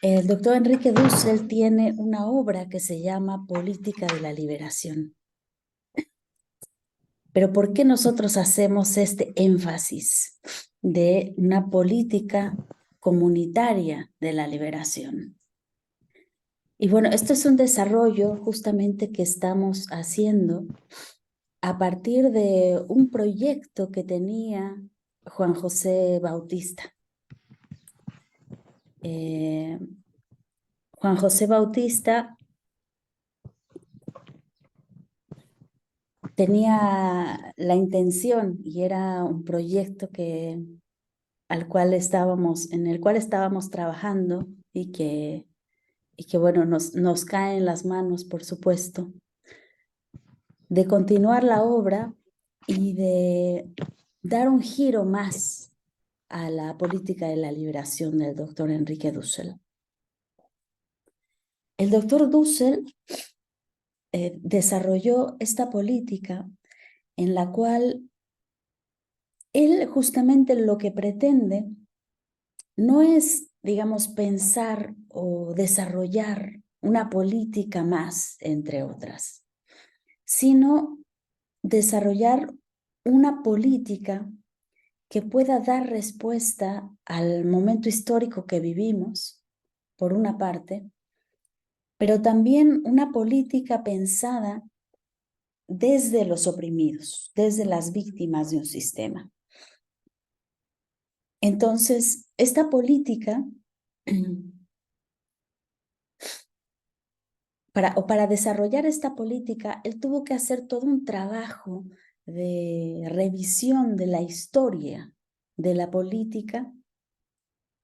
El doctor Enrique Dussel tiene una obra que se llama Política de la Liberación. Pero ¿por qué nosotros hacemos este énfasis de una política comunitaria de la liberación? Y bueno, esto es un desarrollo justamente que estamos haciendo a partir de un proyecto que tenía Juan José Bautista. Eh, Juan José Bautista tenía la intención y era un proyecto en el cual estábamos trabajando y que bueno, nos cae en las manos, por supuesto, de continuar la obra y de dar un giro más a la política de la liberación del doctor Enrique Dussel. El doctor Dussel desarrolló esta política en la cual él justamente lo que pretende no es, digamos, pensar o desarrollar una política más, entre otras, sino desarrollar una política que pueda dar respuesta al momento histórico que vivimos, por una parte, pero también una política pensada desde los oprimidos, desde las víctimas de un sistema. Entonces, esta política, para desarrollar esta política, él tuvo que hacer todo un trabajo de revisión de la historia de la política,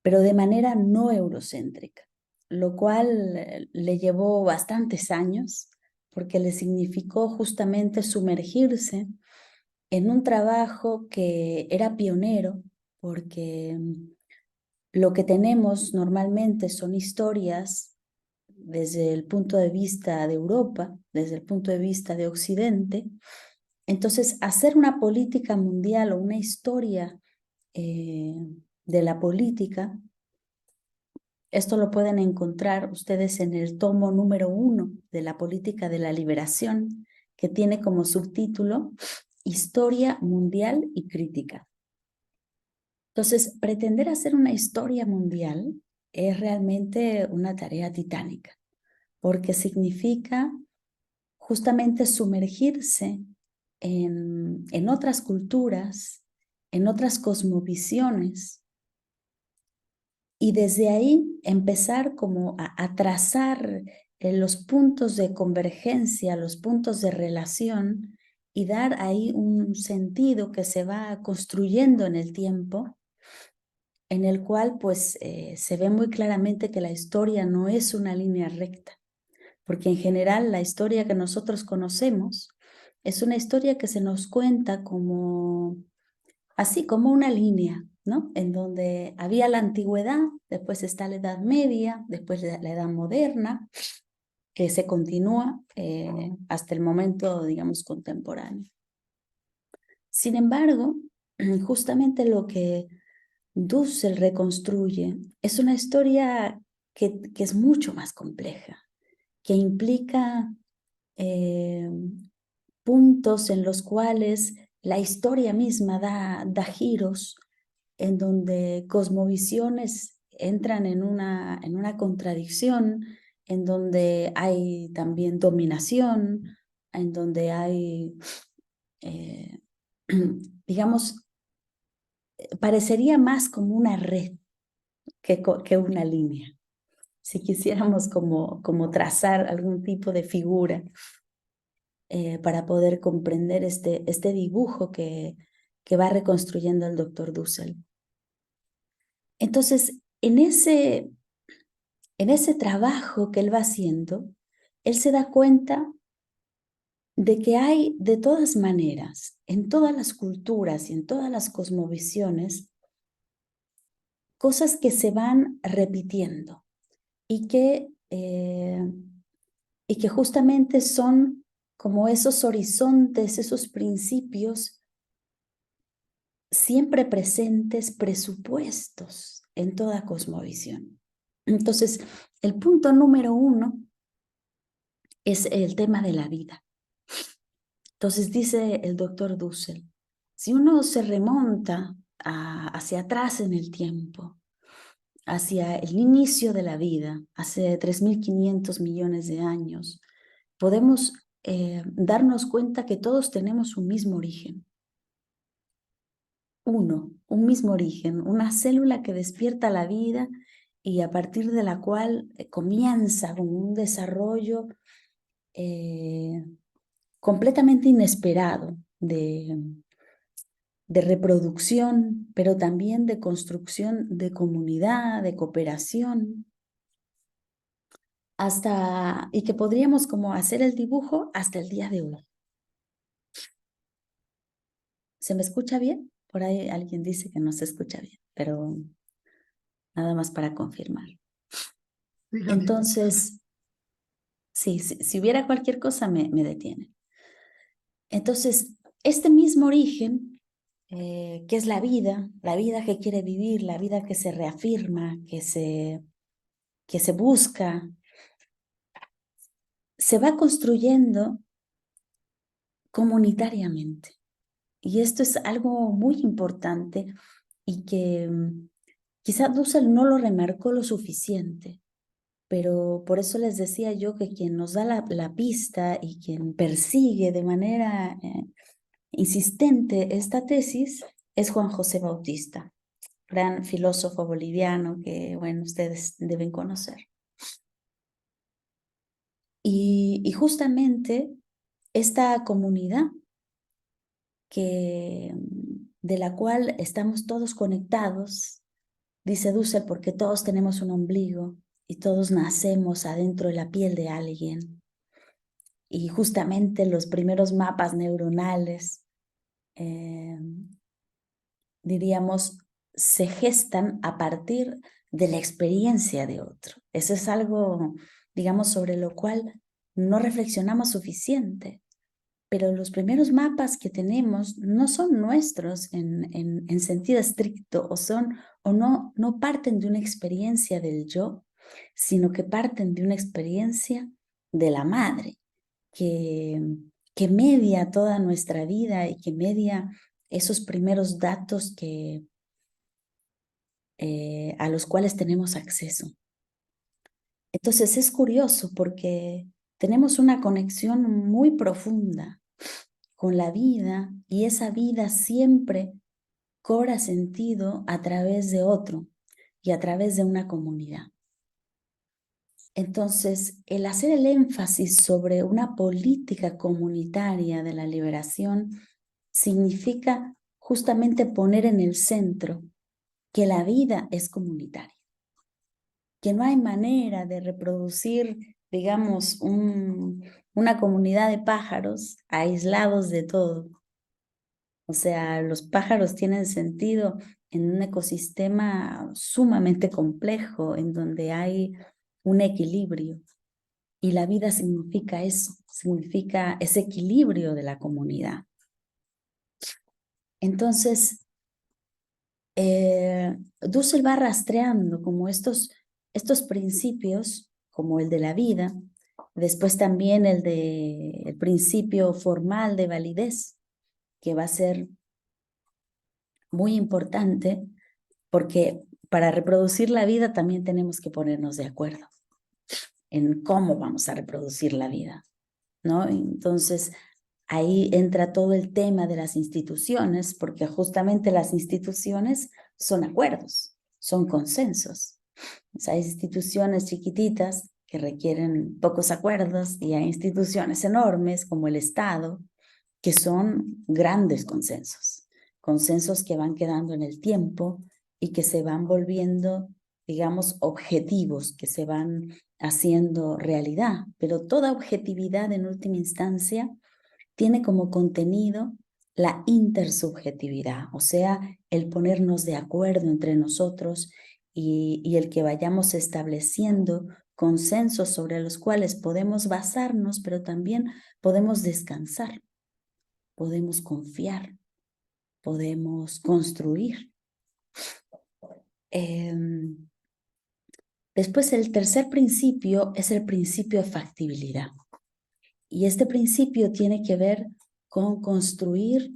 pero de manera no eurocéntrica, lo cual le llevó bastantes años, porque le significó justamente sumergirse en un trabajo que era pionero, porque lo que tenemos normalmente son historias desde el punto de vista de Europa, desde el punto de vista de Occidente. Entonces, hacer una política mundial o una historia eh, de la política, esto lo pueden encontrar ustedes en el tomo número 1 de la política de la liberación, que tiene como subtítulo Historia Mundial y Crítica. Entonces, pretender hacer una historia mundial es realmente una tarea titánica, porque significa justamente sumergirse en otras culturas, en otras cosmovisiones, y desde ahí empezar como a trazar los puntos de convergencia, los puntos de relación, y dar ahí un sentido que se va construyendo en el tiempo, en el cual pues se ve muy claramente que la historia no es una línea recta, porque en general la historia que nosotros conocemos es una historia que se nos cuenta como así, como una línea, ¿no? En donde había la antigüedad, después está la Edad Media, después la Edad Moderna, que se continúa hasta el momento, digamos, contemporáneo. Sin embargo, justamente lo que Dussel reconstruye es una historia que es mucho más compleja, que implica eh, puntos en los cuales la historia misma da giros, en donde cosmovisiones entran en una contradicción, en donde hay también dominación, en donde hay, eh, digamos, parecería más como una red que una línea. Si quisiéramos como trazar algún tipo de figura para poder comprender este dibujo que va reconstruyendo el doctor Dussel. Entonces, en ese trabajo que él va haciendo, él se da cuenta de que hay de todas maneras, en todas las culturas y en todas las cosmovisiones, cosas que se van repitiendo y y que justamente son como esos horizontes, esos principios siempre presentes, presupuestos en toda cosmovisión. Entonces, el punto número 1 es el tema de la vida. Entonces dice el doctor Dussel, si uno se remonta hacia atrás en el tiempo, hacia el inicio de la vida, hace 3.500 millones de años, podemos darnos cuenta que todos tenemos un mismo origen. Un mismo origen, una célula que despierta la vida y a partir de la cual comienza con un desarrollo completamente inesperado de reproducción, pero también de construcción de comunidad, de cooperación, y que podríamos como hacer el dibujo hasta el día de hoy. ¿Se me escucha bien? Por ahí alguien dice que no se escucha bien, pero nada más para confirmar. Entonces, sí, si hubiera cualquier cosa me detiene. Entonces, este mismo origen, que es la vida que quiere vivir, la vida que se reafirma, que se busca, se va construyendo comunitariamente. Y esto es algo muy importante y que quizá Dussel no lo remarcó lo suficiente, pero por eso les decía yo que quien nos da la pista y quien persigue de manera insistente esta tesis es Juan José Bautista, gran filósofo boliviano que, bueno, ustedes deben conocer. Y justamente esta comunidad de la cual estamos todos conectados, dice Dussel, porque todos tenemos un ombligo y todos nacemos adentro de la piel de alguien. Y justamente los primeros mapas neuronales, diríamos, se gestan a partir de la experiencia de otro. Eso es algo, digamos, sobre lo cual no reflexionamos suficiente. Pero los primeros mapas que tenemos no son nuestros en sentido estricto o no parten de una experiencia del yo, sino que parten de una experiencia de la madre, que, que media toda nuestra vida y que media esos primeros datos a los cuales tenemos acceso. Entonces es curioso porque tenemos una conexión muy profunda con la vida y esa vida siempre cobra sentido a través de otro y a través de una comunidad. Entonces, el hacer el énfasis sobre una política comunitaria de la liberación significa justamente poner en el centro que la vida es comunitaria, que no hay manera de reproducir, digamos, una comunidad de pájaros aislados de todo. O sea, los pájaros tienen sentido en un ecosistema sumamente complejo, en donde hay un equilibrio. Y la vida significa eso, significa ese equilibrio de la comunidad. Entonces, Dussel va rastreando como estos principios, como el de la vida, después también el principio formal de validez, que va a ser muy importante porque para reproducir la vida también tenemos que ponernos de acuerdo en cómo vamos a reproducir la vida, ¿no? Entonces, ahí entra todo el tema de las instituciones, porque justamente las instituciones son acuerdos, son consensos. O sea, hay instituciones chiquititas que requieren pocos acuerdos y hay instituciones enormes como el Estado que son grandes consensos, consensos que van quedando en el tiempo y que se van volviendo, digamos, objetivos, que se van haciendo realidad, pero toda objetividad en última instancia tiene como contenido la intersubjetividad, o sea, el ponernos de acuerdo entre nosotros y el que vayamos estableciendo consensos sobre los cuales podemos basarnos, pero también podemos descansar, podemos confiar, podemos construir. Después, el tercer principio es el principio de factibilidad. Y este principio tiene que ver con construir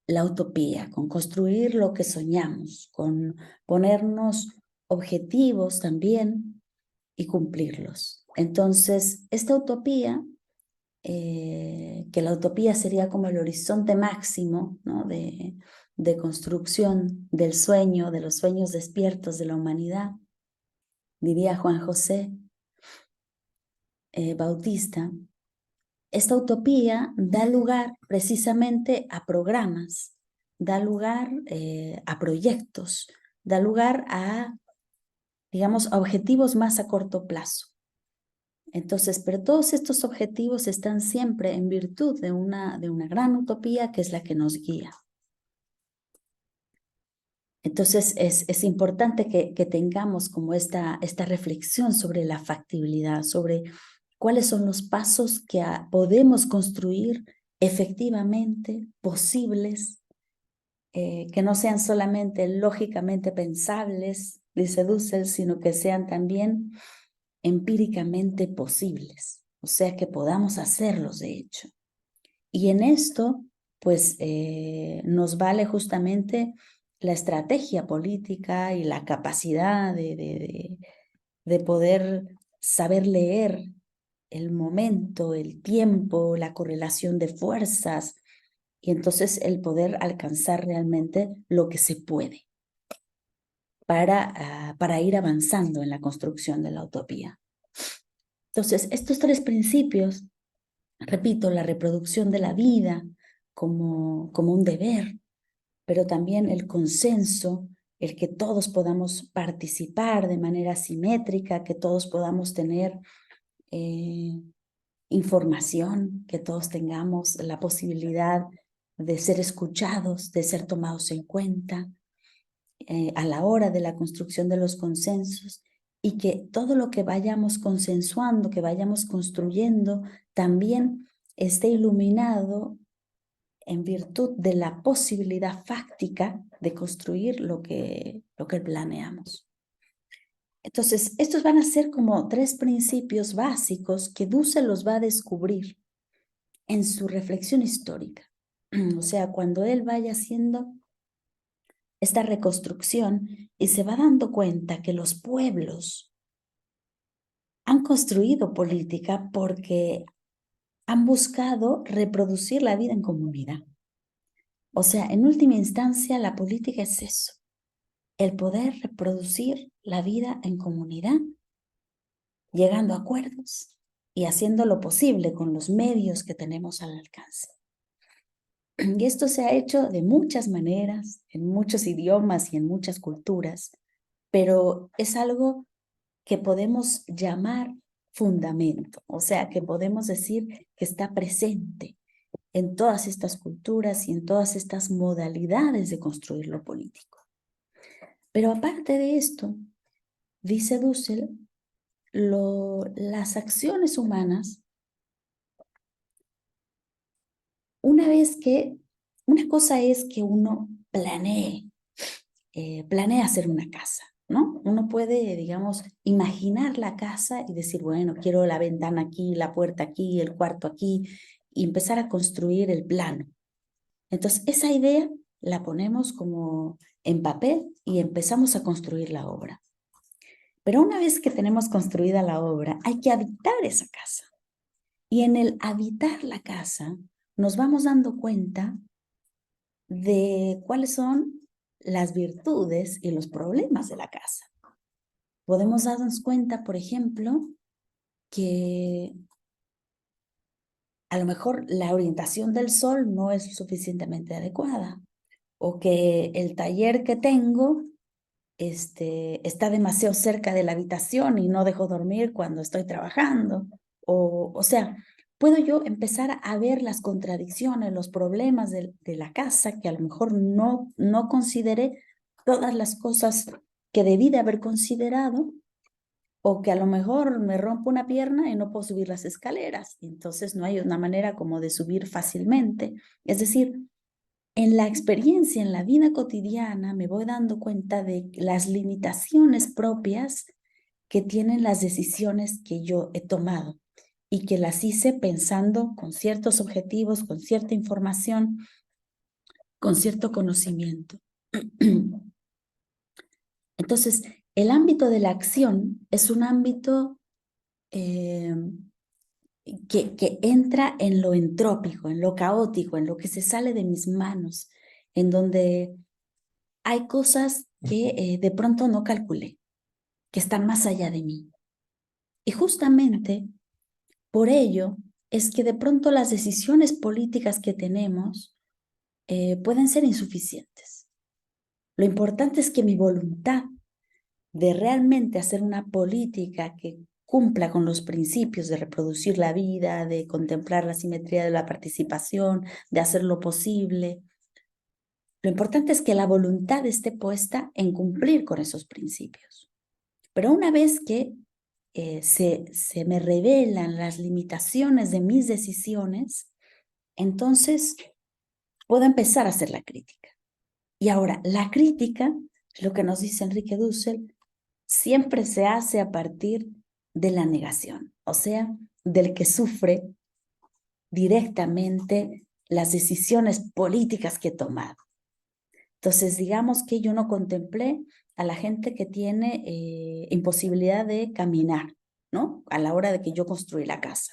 la utopía, con construir lo que soñamos, con ponernos objetivos también y cumplirlos. Entonces, esta utopía, que la utopía sería como el horizonte máximo, ¿no? de construcción del sueño, de los sueños despiertos de la humanidad, diría Juan José Bautista. Esta utopía da lugar precisamente a programas, da lugar a proyectos, da lugar a, digamos, a objetivos más a corto plazo. Entonces, pero todos estos objetivos están siempre en virtud de una gran utopía que es la que nos guía. Entonces, es importante que tengamos como esta reflexión sobre la factibilidad, sobre cuáles son los pasos que podemos construir efectivamente, posibles, que no sean solamente lógicamente pensables, dice Dussel, sino que sean también empíricamente posibles, o sea, que podamos hacerlos de hecho. Y en esto, pues, nos vale justamente la estrategia política y la capacidad de poder saber leer el momento, el tiempo, la correlación de fuerzas, y entonces el poder alcanzar realmente lo que se puede para ir avanzando en la construcción de la utopía. Entonces, estos tres principios, repito, la reproducción de la vida como un deber, pero también el consenso, el que todos podamos participar de manera simétrica, que todos podamos tener información, que todos tengamos la posibilidad de ser escuchados, de ser tomados en cuenta a la hora de la construcción de los consensos, y que todo lo que vayamos consensuando, que vayamos construyendo, también esté iluminado en virtud de la posibilidad fáctica de construir lo que planeamos. Entonces, estos van a ser como tres principios básicos que Dussel los va a descubrir en su reflexión histórica. O sea, cuando él vaya haciendo esta reconstrucción y se va dando cuenta que los pueblos han construido política porque han buscado reproducir la vida en comunidad. O sea, en última instancia, la política es eso, el poder reproducir la vida en comunidad, llegando a acuerdos y haciendo lo posible con los medios que tenemos al alcance. Y esto se ha hecho de muchas maneras, en muchos idiomas y en muchas culturas, pero es algo que podemos llamar fundamento, o sea, que podemos decir que está presente en todas estas culturas y en todas estas modalidades de construir lo político. Pero aparte de esto, dice Dussel, las acciones humanas, una cosa es que uno planee hacer una casa, ¿no? Uno puede, digamos, imaginar la casa y decir, bueno, quiero la ventana aquí, la puerta aquí, el cuarto aquí, y empezar a construir el plano. Entonces, esa idea la ponemos como en papel y empezamos a construir la obra. Pero una vez que tenemos construida la obra, hay que habitar esa casa. Y en el habitar la casa, nos vamos dando cuenta de cuáles son las virtudes y los problemas de la casa. Podemos darnos cuenta, por ejemplo, que a lo mejor la orientación del sol no es suficientemente adecuada, o que el taller que tengo está demasiado cerca de la habitación y no dejo dormir cuando estoy trabajando. O sea, puedo yo empezar a ver las contradicciones, los problemas de la casa que a lo mejor no consideré todas las cosas que debí de haber considerado, o que a lo mejor me rompo una pierna y no puedo subir las escaleras. Entonces no hay una manera como de subir fácilmente. Es decir, en la experiencia, en la vida cotidiana, me voy dando cuenta de las limitaciones propias que tienen las decisiones que yo he tomado y que las hice pensando con ciertos objetivos, con cierta información, con cierto conocimiento. Entonces, el ámbito de la acción es un ámbito que entra en lo entrópico, en lo caótico, en lo que se sale de mis manos, en donde hay cosas que de pronto no calculé, que están más allá de mí. Y justamente por ello es que de pronto las decisiones políticas que tenemos pueden ser insuficientes. Lo importante es que mi voluntad de realmente hacer una política que cumpla con los principios de reproducir la vida, de contemplar la simetría de la participación, de hacer lo posible. Lo importante es que la voluntad esté puesta en cumplir con esos principios. Pero una vez que se me revelan las limitaciones de mis decisiones, entonces puedo empezar a hacer la crítica. Y ahora, la crítica, lo que nos dice Enrique Dussel, siempre se hace a partir de la negación, o sea, del que sufre directamente las decisiones políticas que he tomado. Entonces, digamos que yo no contemplé a la gente que tiene imposibilidad de caminar, ¿no? A la hora de que yo construí la casa.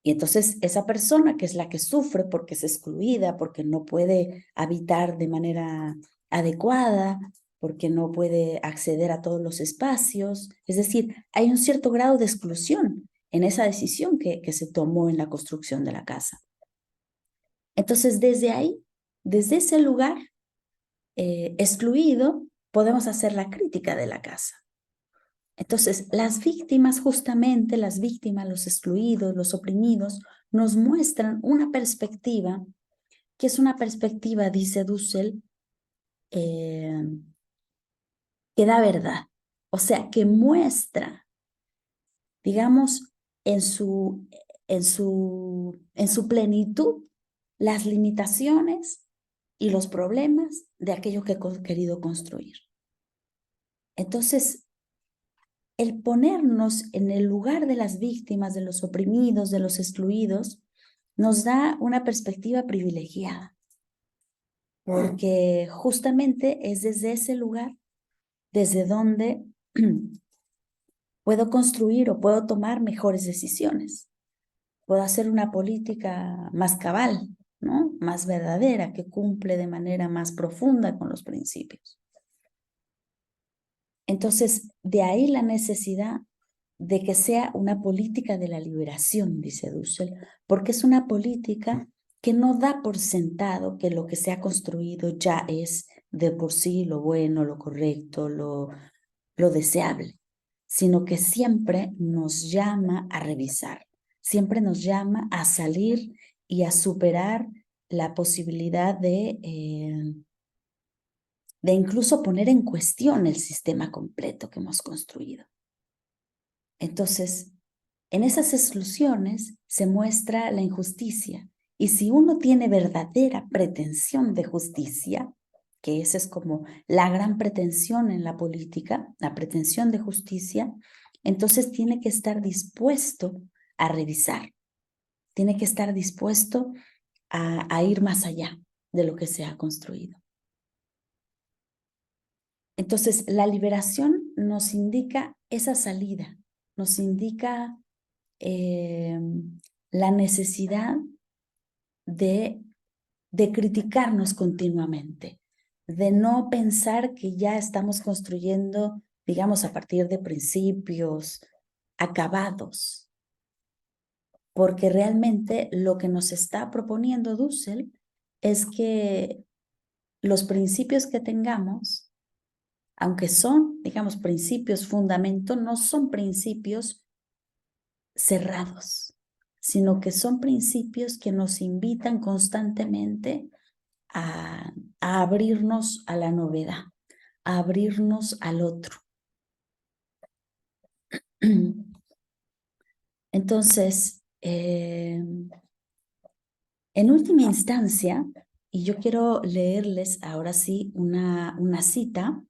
Y entonces esa persona que es la que sufre porque es excluida, porque no puede habitar de manera adecuada, porque no puede acceder a todos los espacios. Es decir, hay un cierto grado de exclusión en esa decisión que se tomó en la construcción de la casa. Entonces, desde ahí, desde ese lugar excluido, podemos hacer la crítica de la casa. Entonces, las víctimas, justamente las víctimas, los excluidos, los oprimidos, nos muestran una perspectiva que es una perspectiva, dice Dussel, que da verdad. O sea, que muestra, digamos, en su plenitud las limitaciones y los problemas de aquello que he querido construir. Entonces, el ponernos en el lugar de las víctimas, de los oprimidos, de los excluidos, nos da una perspectiva privilegiada, porque justamente es desde ese lugar, desde donde puedo construir o puedo tomar mejores decisiones, puedo hacer una política más cabal, ¿no? Más verdadera, que cumple de manera más profunda con los principios. Entonces, de ahí la necesidad de que sea una política de la liberación, dice Dussel, porque es una política que no da por sentado que lo que se ha construido ya es de por sí lo bueno, lo correcto, lo deseable, sino que siempre nos llama a revisar, siempre nos llama a salir y a superar la posibilidad de incluso poner en cuestión el sistema completo que hemos construido. Entonces, en esas exclusiones se muestra la injusticia. Y si uno tiene verdadera pretensión de justicia, que esa es como la gran pretensión en la política, la pretensión de justicia, entonces tiene que estar dispuesto a revisar, tiene que estar dispuesto a ir más allá de lo que se ha construido. Entonces, la liberación nos indica esa salida, nos indica la necesidad de criticarnos continuamente, de no pensar que ya estamos construyendo, digamos, a partir de principios acabados, porque realmente lo que nos está proponiendo Dussel es que los principios que tengamos, aunque son, digamos, principios fundamento, no son principios cerrados, sino que son principios que nos invitan constantemente a abrirnos a la novedad, a abrirnos al otro. Entonces, en última instancia, y yo quiero leerles ahora sí una cita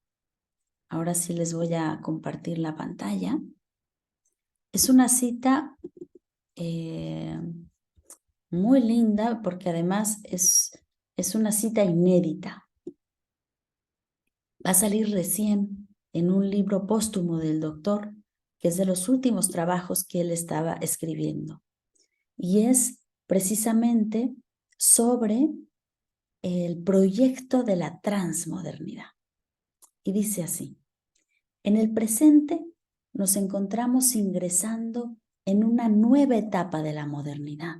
ahora sí les voy a compartir la pantalla. Es una cita muy linda porque además es una cita inédita. Va a salir recién en un libro póstumo del doctor, que es de los últimos trabajos que él estaba escribiendo. Y es precisamente sobre el proyecto de la transmodernidad. Y dice así: en el presente nos encontramos ingresando en una nueva etapa de la modernidad,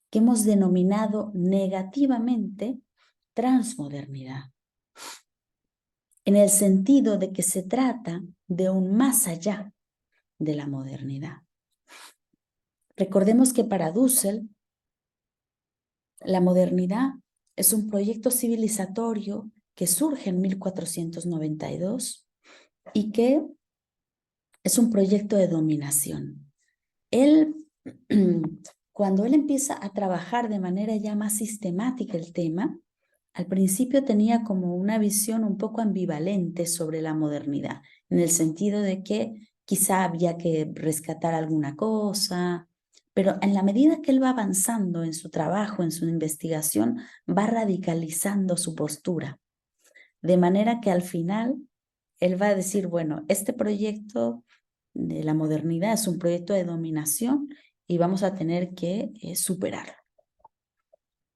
que hemos denominado negativamente transmodernidad, en el sentido de que se trata de un más allá de la modernidad. Recordemos que para Dussel, la modernidad es un proyecto civilizatorio que surge en 1492 y que es un proyecto de dominación. Él, cuando él empieza a trabajar de manera ya más sistemática el tema, al principio tenía como una visión un poco ambivalente sobre la modernidad, en el sentido de que quizá había que rescatar alguna cosa, pero en la medida que él va avanzando en su trabajo, en su investigación, va radicalizando su postura, de manera que al final él va a decir, bueno, este proyecto de la modernidad es un proyecto de dominación y vamos a tener que superarlo.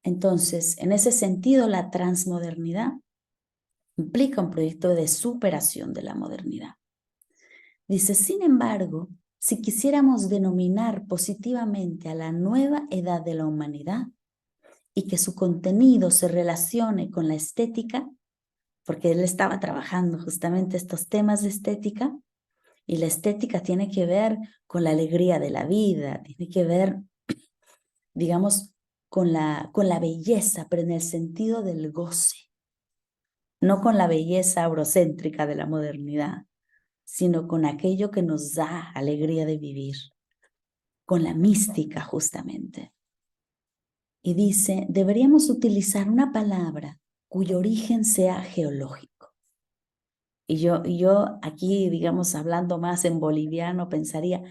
Entonces, en ese sentido, la transmodernidad implica un proyecto de superación de la modernidad. Dice, sin embargo, si quisiéramos denominar positivamente a la nueva edad de la humanidad y que su contenido se relacione con la estética, porque él estaba trabajando justamente estos temas de estética, y la estética tiene que ver con la alegría de la vida, tiene que ver, digamos, con la belleza, pero en el sentido del goce, no con la belleza eurocéntrica de la modernidad, sino con aquello que nos da alegría de vivir, con la mística justamente. Y dice, deberíamos utilizar una palabra cuyo origen sea geológico. Y yo aquí, digamos, hablando más en boliviano, pensaría,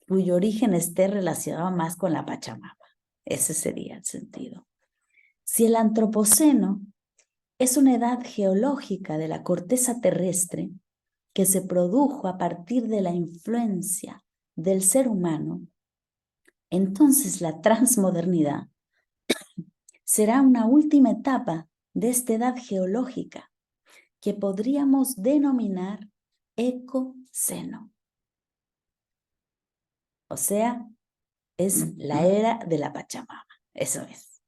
cuyo origen esté relacionado más con la Pachamama. Ese sería el sentido. Si el antropoceno es una edad geológica de la corteza terrestre que se produjo a partir de la influencia del ser humano, entonces la transmodernidad será una última etapa de esta edad geológica que podríamos denominar ecoceno. O sea, es la era de la Pachamama, eso es.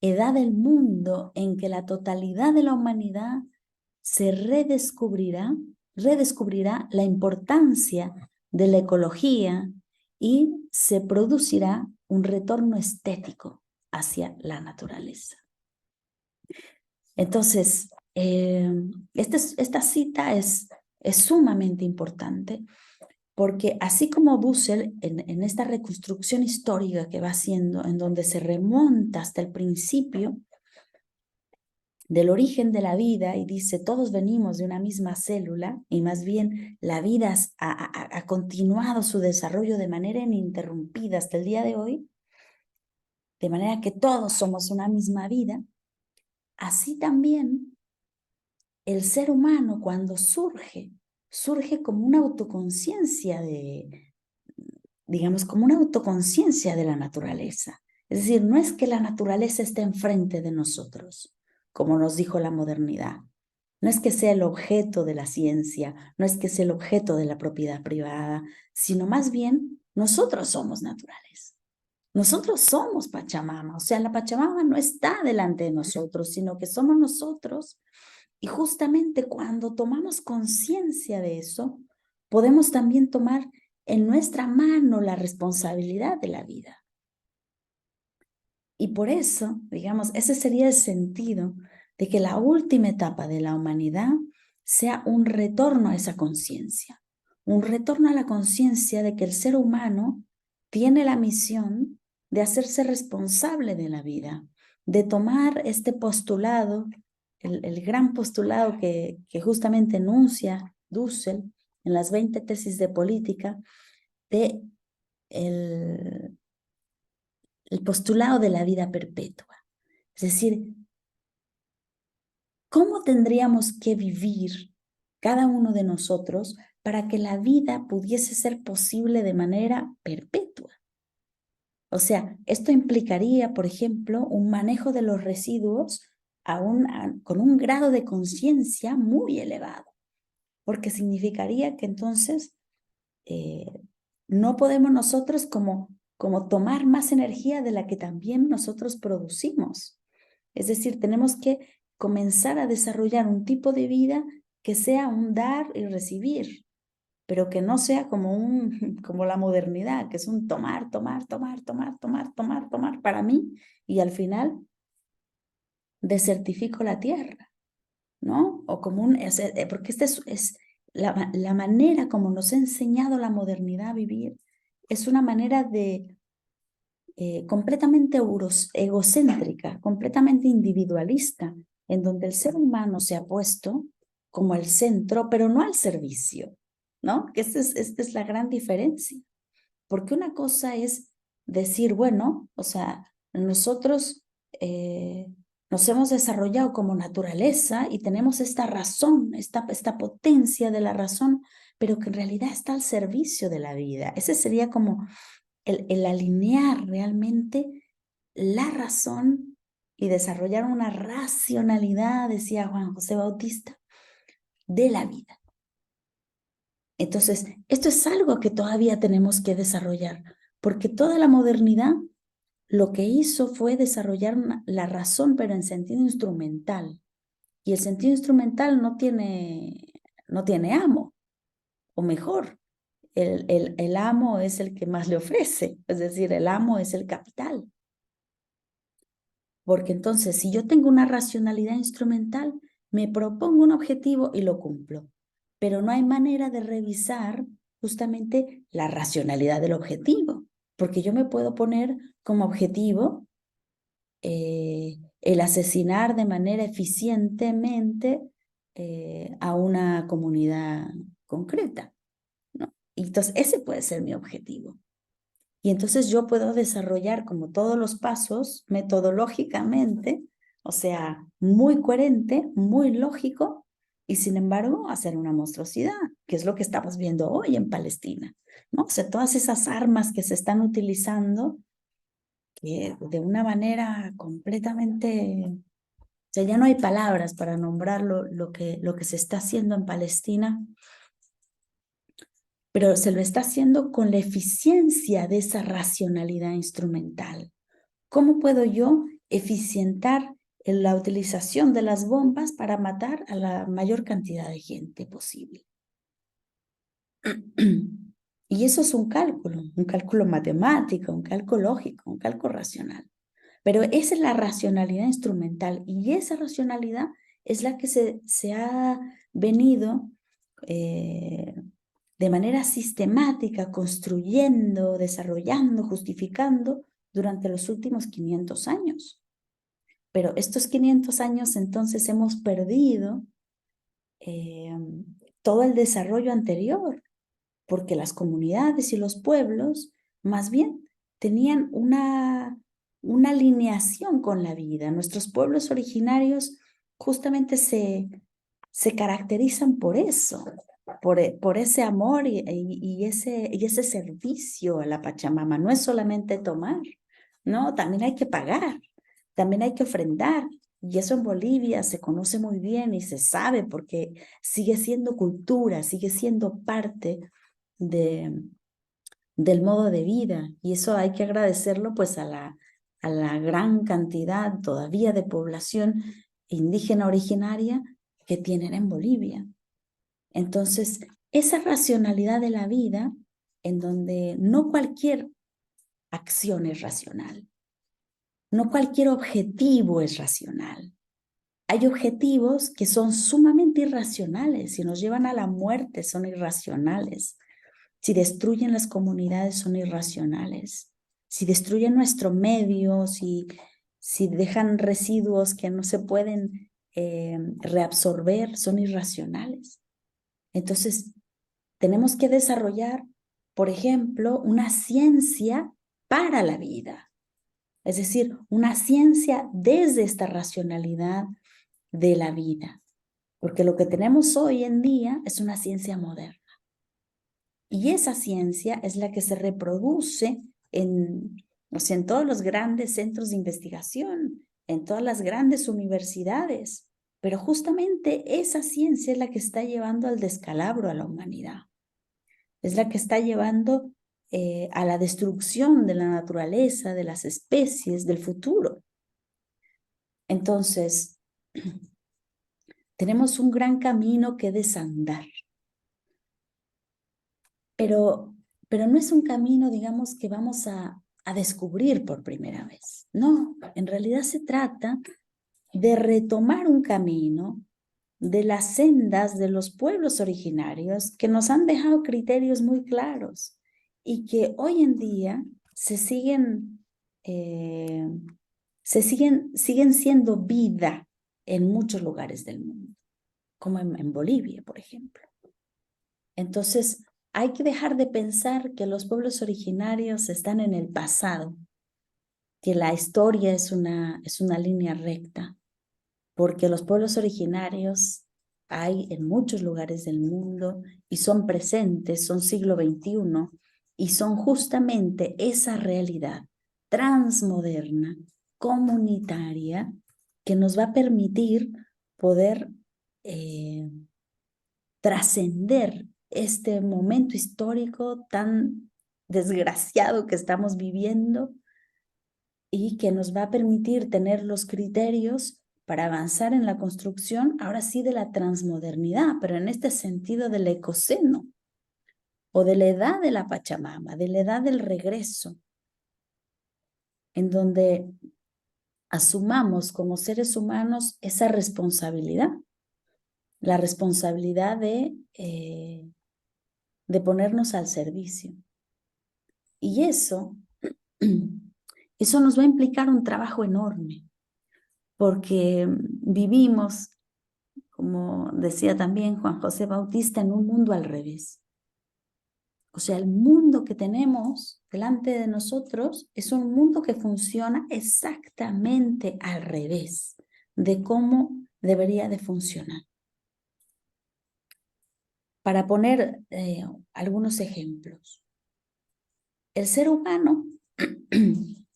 Edad del mundo en que la totalidad de la humanidad se redescubrirá la importancia de la ecología y se producirá un retorno estético hacia la naturaleza. Entonces, esta cita es sumamente importante porque así como Dussel, en esta reconstrucción histórica que va haciendo, en donde se remonta hasta el principio del origen de la vida y dice, todos venimos de una misma célula y más bien la vida ha continuado su desarrollo de manera ininterrumpida hasta el día de hoy, de manera que todos somos una misma vida, así también el ser humano cuando surge como una autoconciencia digamos, como una autoconciencia de la naturaleza. Es decir, no es que la naturaleza esté enfrente de nosotros, como nos dijo la modernidad. No es que sea el objeto de la ciencia, no es que sea el objeto de la propiedad privada, sino más bien nosotros somos naturales. Nosotros somos Pachamama, o sea, la Pachamama no está delante de nosotros, sino que somos nosotros. Y justamente cuando tomamos conciencia de eso, podemos también tomar en nuestra mano la responsabilidad de la vida. Y por eso, digamos, ese sería el sentido de que la última etapa de la humanidad sea un retorno a esa conciencia, un retorno a la conciencia de que el ser humano tiene la misión de hacerse responsable de la vida, de tomar este postulado el gran postulado que justamente enuncia Dussel en las 20 tesis de política, de el postulado de la vida perpetua. Es decir, ¿cómo tendríamos que vivir cada uno de nosotros para que la vida pudiese ser posible de manera perpetua? O sea, esto implicaría, por ejemplo, un manejo de los residuos con un grado de conciencia muy elevado, porque significaría que entonces no podemos nosotros como tomar más energía de la que también nosotros producimos. Es decir, tenemos que comenzar a desarrollar un tipo de vida que sea un dar y recibir, pero que no sea como la modernidad, que es un tomar, tomar, tomar, tomar, tomar, tomar, tomar para mí, y al final desertifico la tierra, ¿no? O porque esta es la manera como nos ha enseñado la modernidad a vivir, es una manera de completamente egocéntrica, completamente individualista, en donde el ser humano se ha puesto como el centro, pero no al servicio, ¿no? Que esta es la gran diferencia. Porque una cosa es decir, bueno, o sea, nosotros nos hemos desarrollado como naturaleza y tenemos esta razón, esta potencia de la razón, pero que en realidad está al servicio de la vida. Ese sería como el alinear realmente la razón y desarrollar una racionalidad, decía Juan José Bautista, de la vida. Entonces, esto es algo que todavía tenemos que desarrollar, porque toda la modernidad lo que hizo fue desarrollar la razón, pero en sentido instrumental. Y el sentido instrumental no tiene amo, o mejor, el amo es el que más le ofrece, es decir, el amo es el capital. Porque entonces, si yo tengo una racionalidad instrumental, me propongo un objetivo y lo cumplo. Pero no hay manera de revisar justamente la racionalidad del objetivo, porque yo me puedo poner como objetivo el asesinar de manera eficientemente a una comunidad concreta, ¿no? Y entonces ese puede ser mi objetivo. Y entonces yo puedo desarrollar como todos los pasos metodológicamente, o sea, muy coherente, muy lógico, y sin embargo hacer una monstruosidad, que es lo que estamos viendo hoy en Palestina, ¿no? O sea, todas esas armas que se están utilizando que de una manera completamente, o sea, ya no hay palabras para nombrar lo que se está haciendo en Palestina, pero se lo está haciendo con la eficiencia de esa racionalidad instrumental. ¿Cómo puedo yo eficientar la utilización de las bombas para matar a la mayor cantidad de gente posible? Y eso es un cálculo matemático, un cálculo lógico, un cálculo racional. Pero esa es la racionalidad instrumental y esa racionalidad es la que se ha venido de manera sistemática construyendo, desarrollando, justificando durante los últimos 500 años. Pero estos 500 años entonces hemos perdido todo el desarrollo anterior, porque las comunidades y los pueblos más bien tenían una alineación con la vida. Nuestros pueblos originarios justamente se caracterizan por eso, por ese amor y ese servicio a la Pachamama. No es solamente tomar, no, también hay que pagar, también hay que ofrendar. Y eso en Bolivia se conoce muy bien y se sabe porque sigue siendo cultura, sigue siendo parte del modo de vida. Y eso hay que agradecerlo pues a la gran cantidad todavía de población indígena originaria que tienen en Bolivia. Entonces, esa racionalidad de la vida, en donde no cualquier acción es racional, no cualquier objetivo es racional. Hay objetivos que son sumamente irracionales y nos llevan a la muerte, son irracionales. Si destruyen las comunidades, son irracionales. Si destruyen nuestro medio, si dejan residuos que no se pueden reabsorber son irracionales. Entonces, tenemos que desarrollar, por ejemplo, una ciencia para la vida. Es decir, una ciencia desde esta racionalidad de la vida. Porque lo que tenemos hoy en día es una ciencia moderna. Y esa ciencia es la que se reproduce o sea, en todos los grandes centros de investigación, en todas las grandes universidades. Pero justamente esa ciencia es la que está llevando al descalabro a la humanidad. Es la que está llevando a la destrucción de la naturaleza, de las especies, del futuro. Entonces, tenemos un gran camino que desandar. Pero no es un camino, digamos, que vamos a descubrir por primera vez. No, en realidad se trata de retomar un camino de las sendas de los pueblos originarios que nos han dejado criterios muy claros y que hoy en día siguen siendo vida en muchos lugares del mundo, como en Bolivia, por ejemplo. Entonces, hay que dejar de pensar que los pueblos originarios están en el pasado, que la historia es una línea recta, porque los pueblos originarios hay en muchos lugares del mundo y son presentes, son siglo XXI y son justamente esa realidad transmoderna, comunitaria, que nos va a permitir poder trascender este momento histórico tan desgraciado que estamos viviendo y que nos va a permitir tener los criterios para avanzar en la construcción, ahora sí, de la transmodernidad, pero en este sentido del ecoceno o de la edad de la Pachamama, de la edad del regreso, en donde asumamos como seres humanos esa responsabilidad, la responsabilidad de ponernos al servicio. Y eso nos va a implicar un trabajo enorme, porque vivimos, como decía también Juan José Bautista, en un mundo al revés. O sea, el mundo que tenemos delante de nosotros es un mundo que funciona exactamente al revés de cómo debería de funcionar. Para poner algunos ejemplos. El ser humano,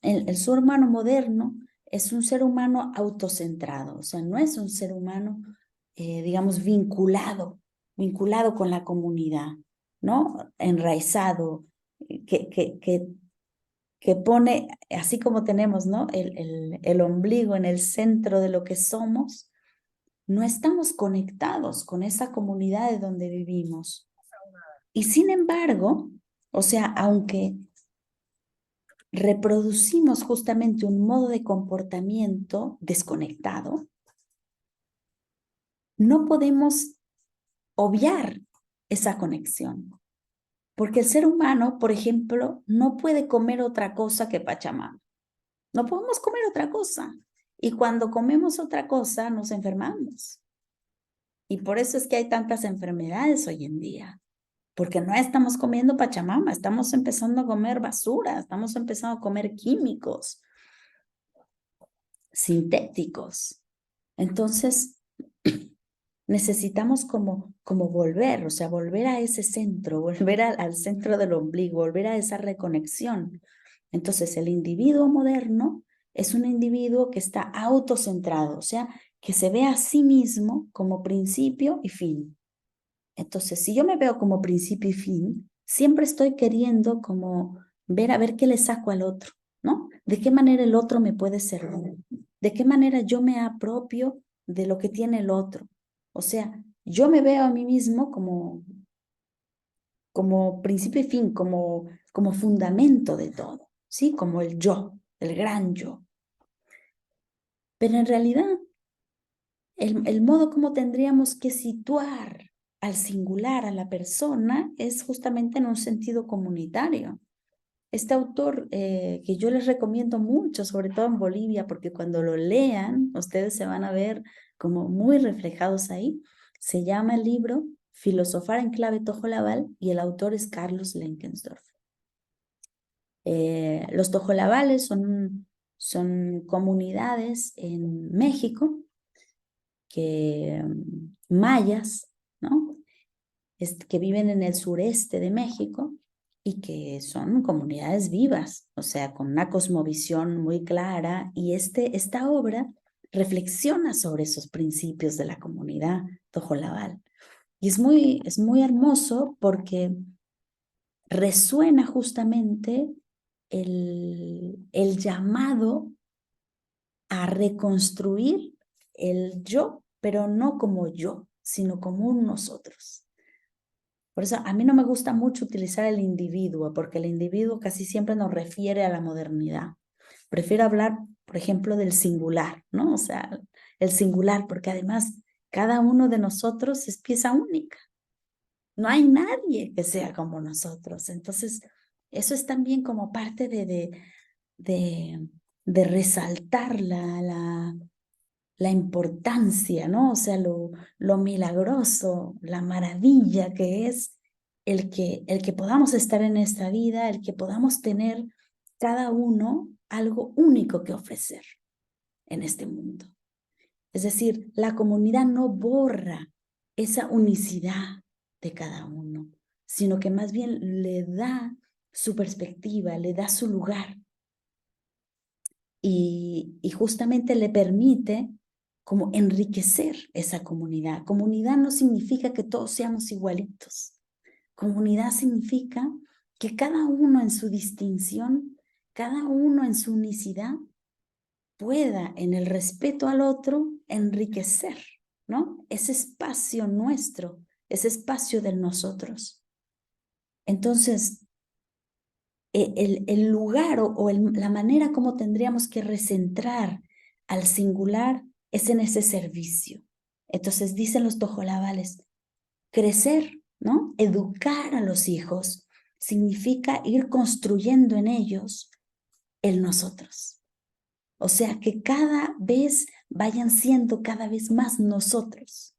el ser humano moderno, es un ser humano autocentrado, o sea, no es un ser humano, digamos, vinculado con la comunidad, ¿no? Enraizado, que pone, así como tenemos, ¿no? El ombligo en el centro de lo que somos, no estamos conectados con esa comunidad de donde vivimos. Y sin embargo, o sea, aunque reproducimos justamente un modo de comportamiento desconectado, no podemos obviar esa conexión. Porque el ser humano, por ejemplo, no puede comer otra cosa que Pachamama. No podemos comer otra cosa. Y cuando comemos otra cosa, nos enfermamos. Y por eso es que hay tantas enfermedades hoy en día. Porque no estamos comiendo Pachamama, estamos empezando a comer basura, estamos empezando a comer químicos sintéticos. Entonces, necesitamos como volver, o sea, volver a ese centro, volver al centro del ombligo, volver a esa reconexión. Entonces, el individuo moderno es un individuo que está autocentrado, o sea, que se ve a sí mismo como principio y fin. Entonces, si yo me veo como principio y fin, siempre estoy queriendo como ver a ver qué le saco al otro, ¿no? ¿De qué manera el otro me puede servir? ¿De qué manera yo me apropio de lo que tiene el otro? O sea, yo me veo a mí mismo como principio y fin, como fundamento de todo, ¿sí? Como el yo, el gran yo. Pero en realidad, el modo como tendríamos que situar al singular, a la persona, es justamente en un sentido comunitario. Este autor que yo les recomiendo mucho, sobre todo en Bolivia, porque cuando lo lean, ustedes se van a ver como muy reflejados ahí. Se llama el libro Filosofar en clave tojolabal y el autor es Carlos Lenkensdorf. Los tojolabales son comunidades en México mayas, ¿no? Que viven en el sureste de México y que son comunidades vivas, o sea, con una cosmovisión muy clara. Y esta obra reflexiona sobre esos principios de la comunidad tojolabal. Y es muy hermoso porque resuena justamente el llamado a reconstruir el yo, pero no como yo, sino como un nosotros. Por eso a mí no me gusta mucho utilizar el individuo, porque el individuo casi siempre nos refiere a la modernidad. Prefiero hablar, por ejemplo, del singular, ¿no? O sea, el singular, porque además cada uno de nosotros es pieza única. No hay nadie que sea como nosotros. Entonces, eso es también como parte de resaltar la importancia, ¿no? O sea, lo milagroso, la maravilla que es el que podamos estar en esta vida, el que podamos tener cada uno algo único que ofrecer en este mundo. Es decir, la comunidad no borra esa unicidad de cada uno, sino que más bien le da su perspectiva, le da su lugar y justamente le permite como enriquecer esa comunidad. Comunidad no significa que todos seamos igualitos. Comunidad significa que cada uno en su distinción, cada uno en su unicidad, pueda en el respeto al otro enriquecer, ¿no? Ese espacio nuestro, ese espacio de nosotros. Entonces, el lugar o la manera como tendríamos que recentrar al singular es en ese servicio. Entonces dicen los tojolabales, crecer, ¿no? Educar a los hijos significa ir construyendo en ellos el nosotros. O sea, que cada vez vayan siendo cada vez más nosotros.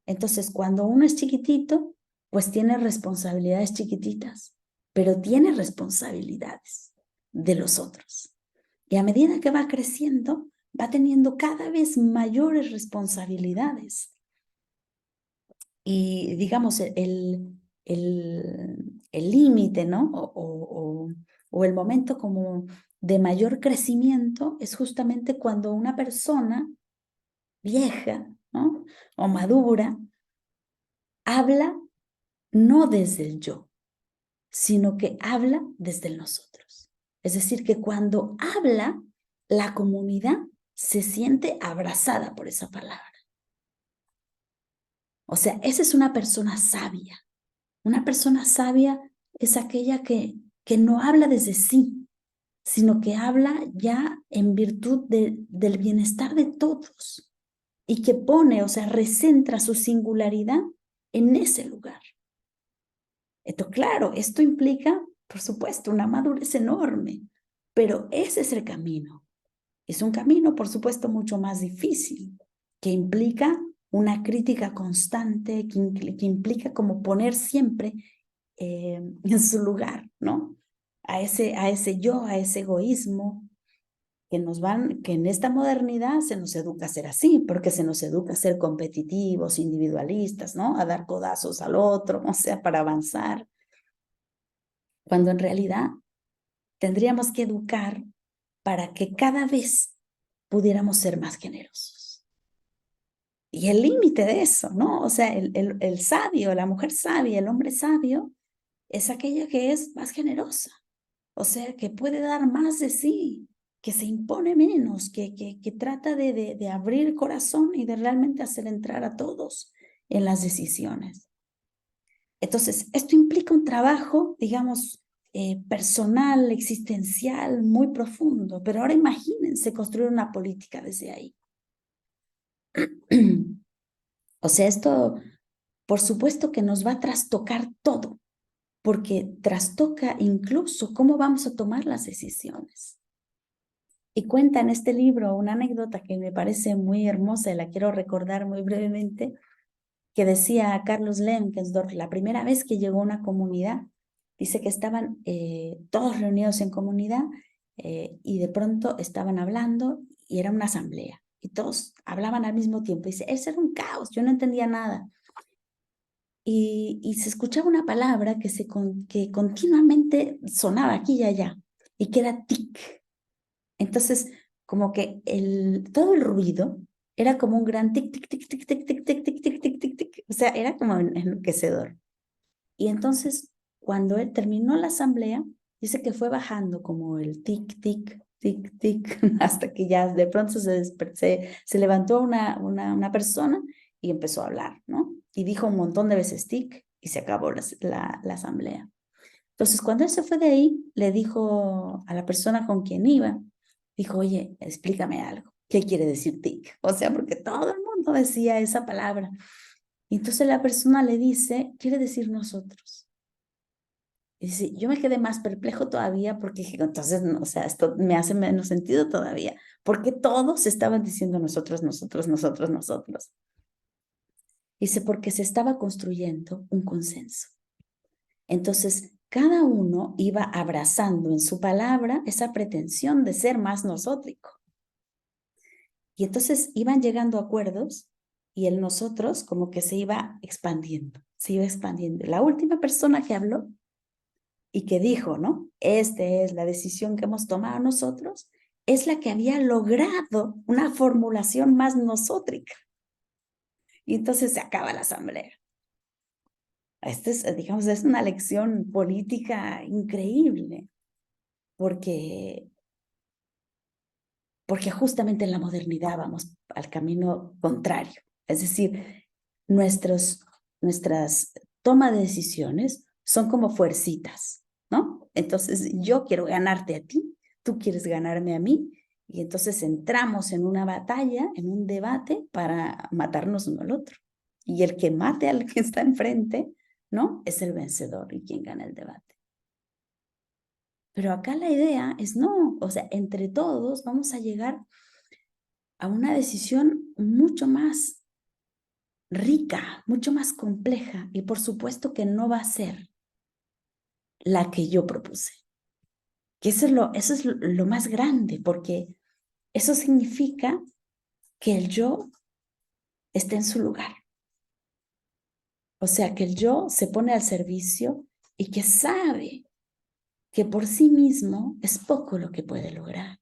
Entonces, cuando uno es chiquitito, pues tiene responsabilidades chiquititas, pero tiene responsabilidades de los otros. Y a medida que va creciendo, va teniendo cada vez mayores responsabilidades. Y digamos, el límite, ¿no? O el momento como de mayor crecimiento es justamente cuando una persona vieja, ¿no? O madura, habla no desde el yo, sino que habla desde el nosotros. Es decir, que cuando habla, la comunidad se siente abrazada por esa palabra. O sea, esa es una persona sabia. Una persona sabia es aquella que no habla desde sí, sino que habla ya en virtud del bienestar de todos y que pone, o sea, recentra su singularidad en ese lugar. Claro, esto implica, por supuesto, una madurez enorme, pero ese es el camino. Es un camino, por supuesto, mucho más difícil, que implica una crítica constante, que implica como poner siempre en su lugar, ¿no? A ese yo, a ese egoísmo, que en esta modernidad se nos educa a ser así, porque se nos educa a ser competitivos, individualistas, ¿no? A dar codazos al otro, o sea, para avanzar. Cuando en realidad tendríamos que educar para que cada vez pudiéramos ser más generosos. Y el límite de eso, ¿no? O sea, el sabio, la mujer sabia, el hombre sabio, es aquella que es más generosa, o sea, que puede dar más de sí, que se impone menos, que trata de abrir corazón y de realmente hacer entrar a todos en las decisiones. Entonces, esto implica un trabajo, digamos, personal, existencial, muy profundo, pero ahora imagínense construir una política desde ahí. O sea, esto, por supuesto que nos va a trastocar todo, porque trastoca incluso cómo vamos a tomar las decisiones. Y cuenta en este libro una anécdota que me parece muy hermosa y la quiero recordar muy brevemente, que decía Carlos Lemkensdorf, la primera vez que llegó a una comunidad, dice que estaban todos reunidos en comunidad y de pronto estaban hablando y era una asamblea y todos hablaban al mismo tiempo. Dice, ese era un caos, yo no entendía nada. Y se escuchaba una palabra que continuamente sonaba aquí y allá y que era tic. Entonces, como que todo el ruido era como un gran tic, tic, tic, tic, tic, tic, tic, tic, tic, tic, tic, tic. O sea, era como enloquecedor. Y entonces, cuando él terminó la asamblea, dice que fue bajando como el tic, tic, tic, tic, hasta que ya de pronto se levantó una persona y empezó a hablar, ¿no? Y dijo un montón de veces tic y se acabó la asamblea. Entonces, cuando él se fue de ahí, le dijo a la persona con quien iba, dijo, oye, explícame algo. ¿Qué quiere decir tic? O sea, porque todo el mundo decía esa palabra. Y entonces la persona le dice, quiere decir nosotros. Y dice, yo me quedé más perplejo todavía porque dije, entonces, o sea, esto me hace menos sentido todavía. Porque todos estaban diciendo nosotros, nosotros, nosotros, nosotros. Dice, porque se estaba construyendo un consenso. Entonces, cada uno iba abrazando en su palabra esa pretensión de ser más nosótrico. Y entonces iban llegando a acuerdos y el nosotros como que se iba expandiendo, se iba expandiendo. La última persona que habló y que dijo, ¿no? Esta es la decisión que hemos tomado nosotros, es la que había logrado una formulación más nosótrica. Y entonces se acaba la asamblea. Esta es, digamos, es una lección política increíble, porque justamente en la modernidad vamos al camino contrario. Es decir, nuestras tomas de decisiones son como fuercitas, ¿no? Entonces yo quiero ganarte a ti, tú quieres ganarme a mí, y entonces entramos en una batalla, en un debate para matarnos uno al otro. Y el que mate al que está enfrente, ¿no? Es el vencedor y quien gana el debate. Pero acá la idea es no, o sea, entre todos vamos a llegar a una decisión mucho más rica, mucho más compleja y por supuesto que no va a ser la que yo propuse. Que eso es lo más grande, porque eso significa que el yo está en su lugar. O sea, que el yo se pone al servicio y que sabe que por sí mismo es poco lo que puede lograr.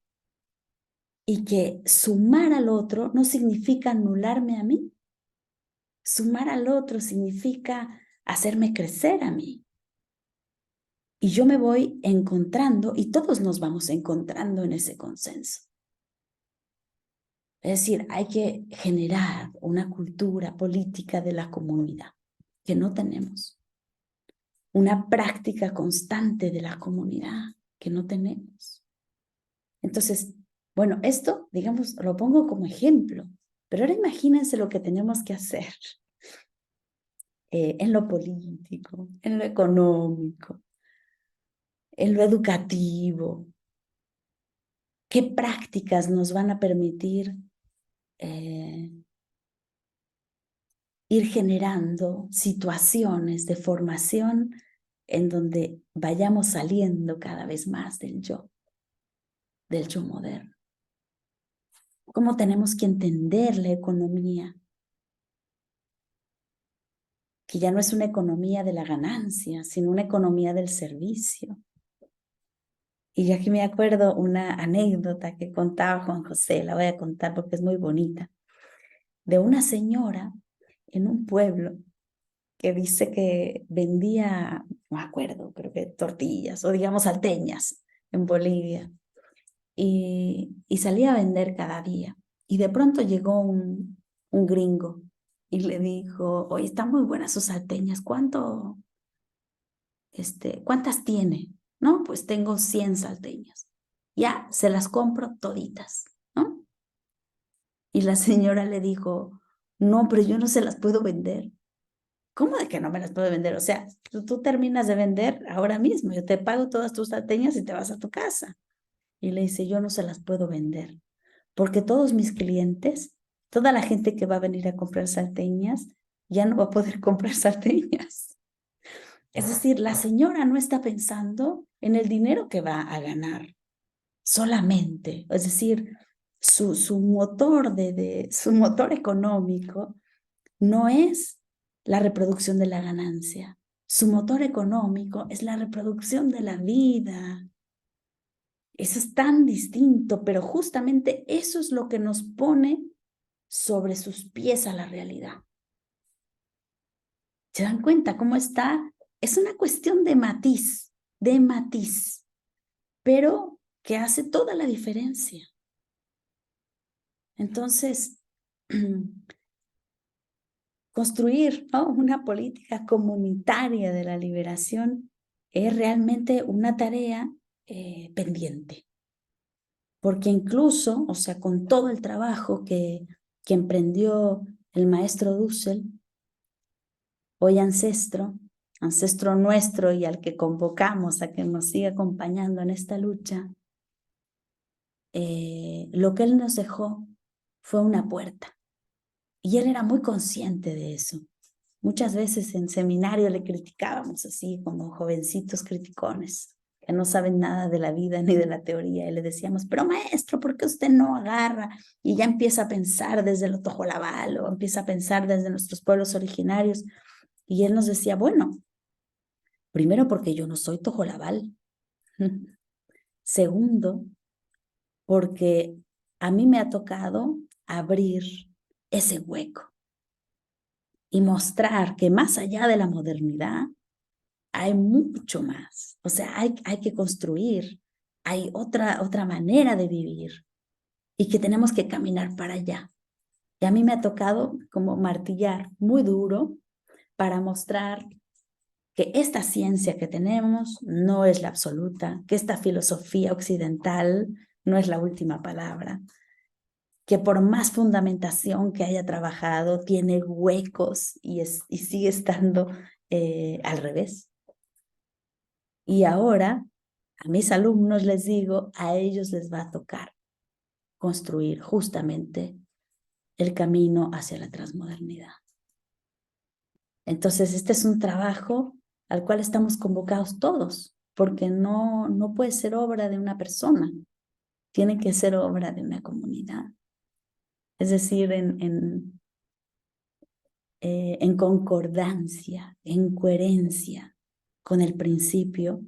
Y que sumar al otro no significa anularme a mí. Sumar al otro significa hacerme crecer a mí. Y yo me voy encontrando y todos nos vamos encontrando en ese consenso. Es decir, hay que generar una cultura política de la comunidad que no tenemos. Una práctica constante de la comunidad que no tenemos. Entonces, bueno, esto, digamos, lo pongo como ejemplo, pero ahora imagínense lo que tenemos que hacer en lo político, en lo económico, en lo educativo. ¿Qué prácticas nos van a permitir ir generando situaciones de formación en donde vayamos saliendo cada vez más del yo moderno? ¿Cómo tenemos que entender la economía? Que ya no es una economía de la ganancia, sino una economía del servicio. Y ya que me acuerdo una anécdota que contaba Juan José, la voy a contar porque es muy bonita, de una señora en un pueblo que dice que vendía, no me acuerdo, creo que tortillas o digamos salteñas en Bolivia y salía a vender cada día. Y de pronto llegó un gringo y le dijo, oye, están muy buenas sus salteñas, ¿cuántas tiene? No, pues tengo 100 salteñas. Ya, se las compro toditas, ¿no? Y la señora le dijo, no, pero yo no se las puedo vender. ¿Cómo de que no me las puedo vender? O sea, tú terminas de vender ahora mismo, yo te pago todas tus salteñas y te vas a tu casa. y le dice, yo no se las puedo vender, porque todos mis clientes, toda la gente que va a venir a comprar salteñas, ya no va a poder comprar salteñas. Es decir, la señora no está pensando en el dinero que va a ganar solamente. Es decir, su motor su motor económico no es la reproducción de la ganancia. Su motor económico es la reproducción de la vida. Eso es tan distinto, pero justamente eso es lo que nos pone sobre sus pies a la realidad. ¿Se dan cuenta cómo está? Es una cuestión de matiz, pero que hace toda la diferencia. Entonces, construir, ¿no?, una política comunitaria de la liberación es realmente una tarea pendiente. Porque incluso, o sea, con todo el trabajo que emprendió el maestro Dussel, hoy ancestro nuestro y al que convocamos a que nos siga acompañando en esta lucha, lo que él nos dejó fue una puerta. Y él era muy consciente de eso. Muchas veces en seminario le criticábamos así como jovencitos criticones, que no saben nada de la vida ni de la teoría. Y le decíamos, pero maestro, ¿por qué usted no agarra? Y ya empieza a pensar desde el Tojolabal o empieza a pensar desde nuestros pueblos originarios. Y él nos decía, bueno, primero porque yo no soy Tojolabal. Segundo, porque a mí me ha tocado abrir ese hueco y mostrar que más allá de la modernidad hay mucho más. O sea, hay que construir, hay otra manera de vivir y que tenemos que caminar para allá. Y a mí me ha tocado como martillar muy duro para mostrar que esta ciencia que tenemos no es la absoluta, que esta filosofía occidental no es la última palabra, que por más fundamentación que haya trabajado, tiene huecos y sigue estando al revés. Y ahora a mis alumnos les digo, a ellos les va a tocar construir justamente el camino hacia la transmodernidad. Entonces, este es un trabajo al cual estamos convocados todos, porque no puede ser obra de una persona, tiene que ser obra de una comunidad. Es decir, en concordancia, en coherencia con el principio.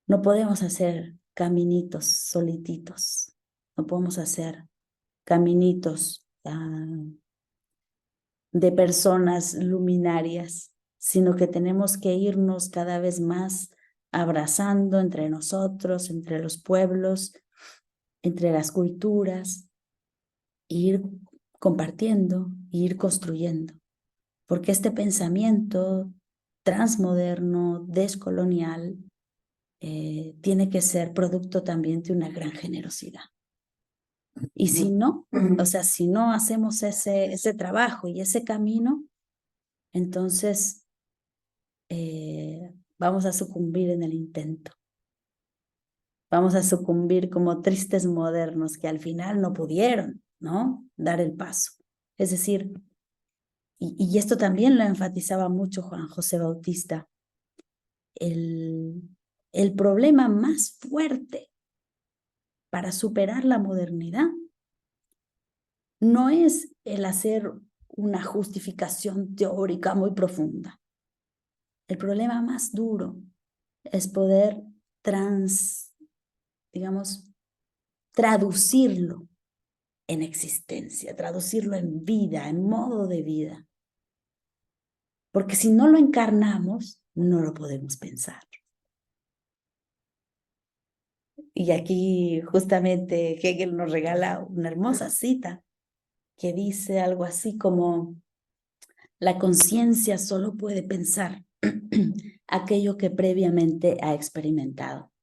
No podemos hacer caminitos solititos, no podemos hacer caminitos de personas luminarias, sino que tenemos que irnos cada vez más abrazando entre nosotros, entre los pueblos, entre las culturas, e ir compartiendo, e ir construyendo. Porque este pensamiento transmoderno, descolonial, tiene que ser producto también de una gran generosidad. Y si no, o sea, si no hacemos ese trabajo y ese camino, entonces vamos a sucumbir en el intento. Vamos a sucumbir como tristes modernos que al final no pudieron, ¿no?, dar el paso. Es decir, y esto también lo enfatizaba mucho Juan José Bautista, el problema más fuerte para superar la modernidad no es el hacer una justificación teórica muy profunda. El problema más duro es poder traducirlo en existencia, traducirlo en vida, en modo de vida. Porque si no lo encarnamos, no lo podemos pensar. Y aquí justamente Hegel nos regala una hermosa cita que dice algo así como: la conciencia solo puede pensar aquello que previamente ha experimentado.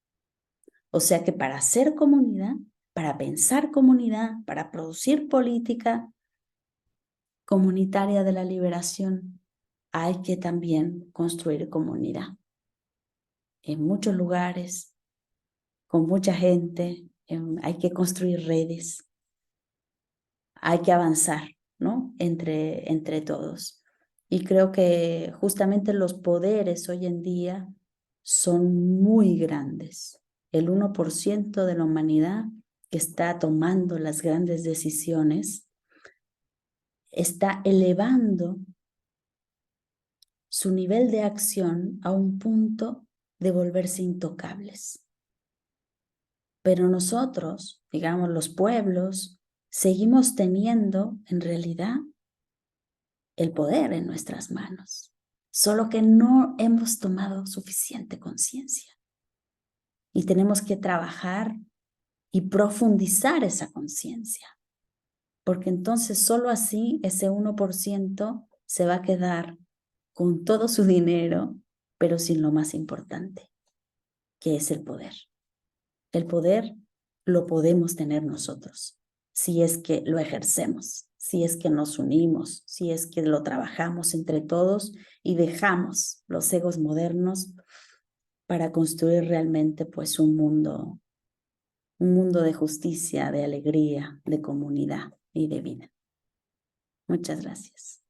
O sea que para hacer comunidad, para pensar comunidad, para producir política comunitaria de la liberación, hay que también construir comunidad. En muchos lugares, con mucha gente, hay que construir redes, hay que avanzar, ¿no? Entre todos. Y creo que justamente los poderes hoy en día son muy grandes. El 1% de la humanidad que está tomando las grandes decisiones está elevando su nivel de acción a un punto de volverse intocables. Pero nosotros, digamos los pueblos, seguimos teniendo en realidad el poder en nuestras manos, solo que no hemos tomado suficiente conciencia y tenemos que trabajar y profundizar esa conciencia, porque entonces solo así ese 1% se va a quedar con todo su dinero, pero sin lo más importante, que es el poder. El poder lo podemos tener nosotros, si es que lo ejercemos, si es que nos unimos, si es que lo trabajamos entre todos y dejamos los egos modernos para construir realmente pues un mundo de justicia, de alegría, de comunidad y de vida. Muchas gracias.